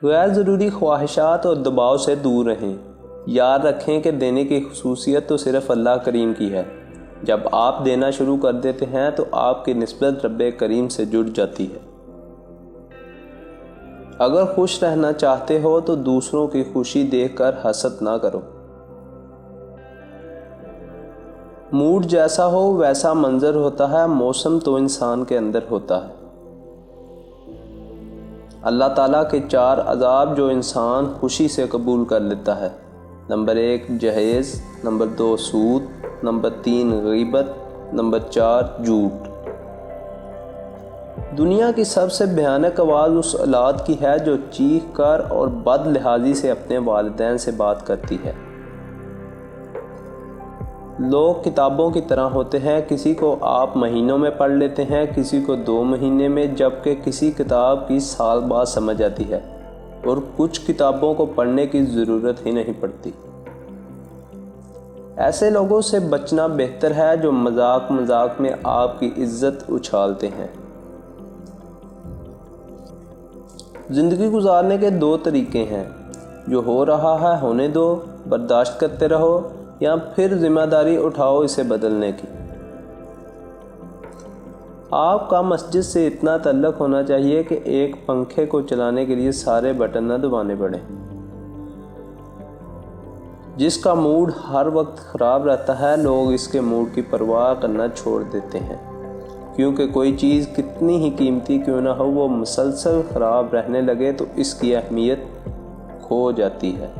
غیر ضروری خواہشات اور دباؤ سے دور رہیں۔ یاد رکھیں کہ دینے کی خصوصیت تو صرف اللہ کریم کی ہے۔ جب آپ دینا شروع کر دیتے ہیں تو آپ کی نسبت رب کریم سے جڑ جاتی ہے۔ اگر خوش رہنا چاہتے ہو تو دوسروں کی خوشی دیکھ کر حسد نہ کرو۔ موڈ جیسا ہو ویسا منظر ہوتا ہے، موسم تو انسان کے اندر ہوتا ہے۔ اللہ تعالیٰ کے 4 عذاب جو انسان خوشی سے قبول کر لیتا ہے: نمبر 1 جہیز، نمبر 2 سود، نمبر 3 غیبت، نمبر 4 جھوٹ۔ دنیا کی سب سے بھیانک آواز اس اولاد کی ہے جو چیخ کر اور بد لحاظی سے اپنے والدین سے بات کرتی ہے۔ لوگ کتابوں کی طرح ہوتے ہیں، کسی کو آپ مہینوں میں پڑھ لیتے ہیں، کسی کو 2 مہینے میں، جبکہ کسی کتاب کی سال بعد سمجھ آتی ہے، اور کچھ کتابوں کو پڑھنے کی ضرورت ہی نہیں پڑتی۔ ایسے لوگوں سے بچنا بہتر ہے جو مذاق مذاق میں آپ کی عزت اچھالتے ہیں۔ زندگی گزارنے کے 2 طریقے ہیں: جو ہو رہا ہے ہونے دو، برداشت کرتے رہو، یا پھر ذمہ داری اٹھاؤ اسے بدلنے کی۔ آپ کا مسجد سے اتنا تعلق ہونا چاہیے کہ ایک پنکھے کو چلانے کے لیے سارے بٹن نہ دبانے پڑیں۔ جس کا موڈ ہر وقت خراب رہتا ہے، لوگ اس کے موڈ کی پرواہ کرنا چھوڑ دیتے ہیں، کیونکہ کوئی چیز کتنی ہی قیمتی کیوں نہ ہو، وہ مسلسل خراب رہنے لگے تو اس کی اہمیت کھو جاتی ہے۔